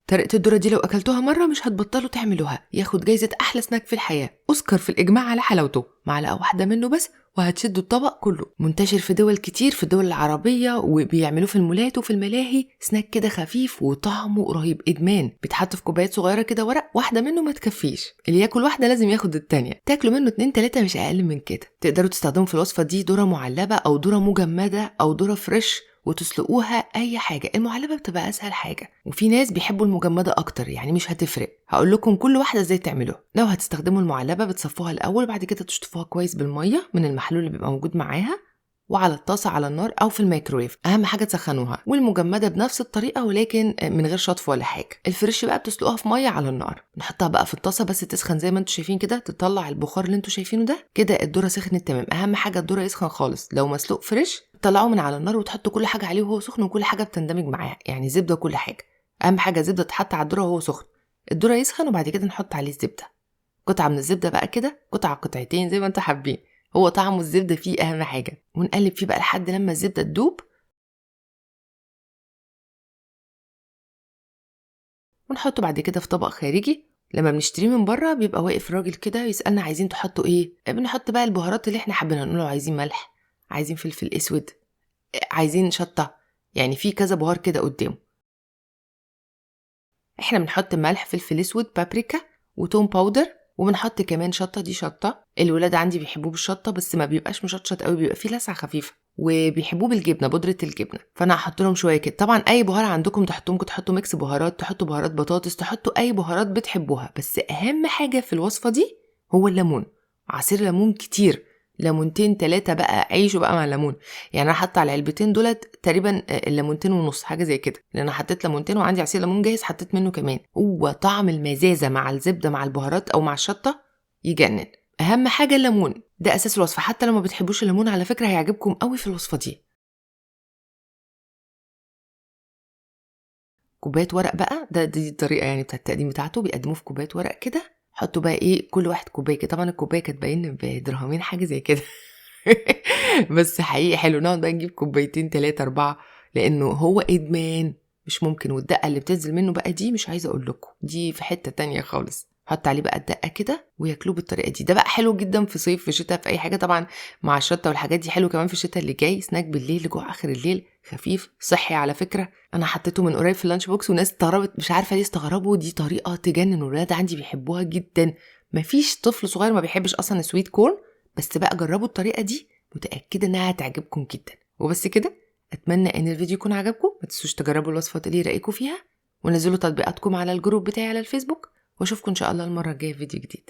طريقة الذرة دي لو أكلتوها مرة مش هتبطلوا تعملوها، ياخد جايزة أحلى سناك في الحياة، أوسكار في الإجماع على حلاوته. معلقة واحدة منه بس وهتشدوا الطبق كله. منتشر في دول كتير، في الدول العربية، وبيعملوه في المولات وفي الملاهي. سناك كده خفيف وطعمه رهيب، إدمان. بيتحط في كوبايات صغيرة كده ورق، واحدة منه ما تكفيش، اللي ياكل واحدة لازم ياخد التانية. تاكلوا منه 2-3 مش أقل من كده. تقدروا تستخدموا في الوصفة دي ذرة معلبة أو ذرة مجمدة أو ذرة فريش وتسلقوها. اي حاجه، المعلبه بتبقى اسهل حاجه، وفي ناس بيحبوا المجمده اكتر، يعني مش هتفرق. هقول لكم كل واحده ازاي تعملوها. لو هتستخدموا المعلبه بتصفوها الاول، بعد كده تشطفوها كويس بالميه من المحلول اللي بيبقى موجود معاها، وعلى الطاسه على النار او في الميكرويف، اهم حاجه تسخنوها. والمجمده بنفس الطريقه ولكن من غير شطف ولا حاجه. الفريش بقى بتسلقوها في ميه على النار، نحطها بقى في الطاسه بس تسخن زي ما انتم شايفين كده، تطلع البخار اللي انتم شايفينه ده كده. الذره سخنت تمام. اهم حاجه الذره يسخن خالص. لو مسلوق فريش طلعوه من على النار وتحطوا كل حاجه عليه وهو سخن، وكل حاجه بتندمج معاها، يعني زبده كل حاجه. اهم حاجه الزبده تتحط على الذره وهو سخن. الذره يسخن وبعد كده نحط عليه الزبده، قطعه من الزبده بقى كده، قطعه قطعتين زي ما انتم حابين. هو طعم الزبده فيه اهم حاجه. ونقلب فيه بقى لحد لما الزبده تدوب، ونحطه بعد كده في طبق خارجي. لما بنشتريه من بره بيبقى واقف راجل كده يسالنا عايزين تحطوا ايه، بنحط بقى البهارات اللي احنا حابين. نقول له عايزين ملح، عايزين فلفل اسود، عايزين شطه، يعني في كذا بهار كده قدامه. احنا بنحط ملح، فلفل اسود، بابريكا، وتوم باودر، وبنحط كمان شطه. دي شطه الولاد عندي بيحبوه بالشطه، بس ما بيبقاش مشطشط قوي، بيبقى فيه لسعه خفيفه. وبيحبوه بالجبنه، بودره الجبنه، فانا هحط لهم شويه كده. طبعا اي بهار عندكم تحطوه، ممكن تحطوا ميكس بهارات، تحطوا بهارات بطاطس، تحطوا اي بهارات بتحبوها. بس اهم حاجه في الوصفه دي هو الليمون. عصير ليمون كتير، ليمونتين 3 بقى، عيشوا بقى مع الليمون. يعني انا حاطه على العلبتين دولت تقريبا الليمونتين ونص، حاجه زي كده، لان انا حطيت ليمونتين وعندي عصير ليمون جاهز حطيت منه كمان. هو طعم المزازه مع الزبده مع البهارات او مع الشطه يجنن. اهم حاجه الليمون، ده اساس الوصفه. حتى لو ما بتحبوش الليمون على فكره هيعجبكم قوي في الوصفه دي. كوبايه ورق بقى، دي الطريقه يعني بتاعه التقديم بتاعته، بيقدموه في كوبايه ورق كده. حطوا بقى ايه، كل واحد كوبايه كده. طبعا الكوبايه كانت باين بدرهمين حاجه زي كده بس حقيقي حلو. نقعد بقى نجيب كوبايتين 3 4، لانه هو ادمان مش ممكن. والدقه اللي بتنزل منه بقى دي مش عايزه اقول لكم، دي في حته تانية خالص. حط عليه بقى الدقه كده وياكلوه بالطريقه دي. ده بقى حلو جدا في صيف، في شتاء، في اي حاجه. طبعا مع الشطه والحاجات دي حلو كمان في الشتاء اللي جاي. سناك بالليل لجوع اخر الليل، خفيف صحي على فكره. انا حطيته من قريب في اللانش بوكس وناس استغربت، مش عارفه ليه استغربوا. دي طريقه تجنن، الولاد عندي بيحبوها جدا. مفيش طفل صغير ما بيحبش اصلا السويت كورن. بس بقى جربوا الطريقه دي، متاكده انها هتعجبكم جدا. وبس كده، اتمنى ان الفيديو يكون عجبكم. ما تنسوش تجربوا الوصفات اللي رايكم فيها، ونزلوا تطبيقاتكم على الجروب بتاعي على الفيسبوك. واشوفكم ان شاء الله المره الجايه في فيديو جديد.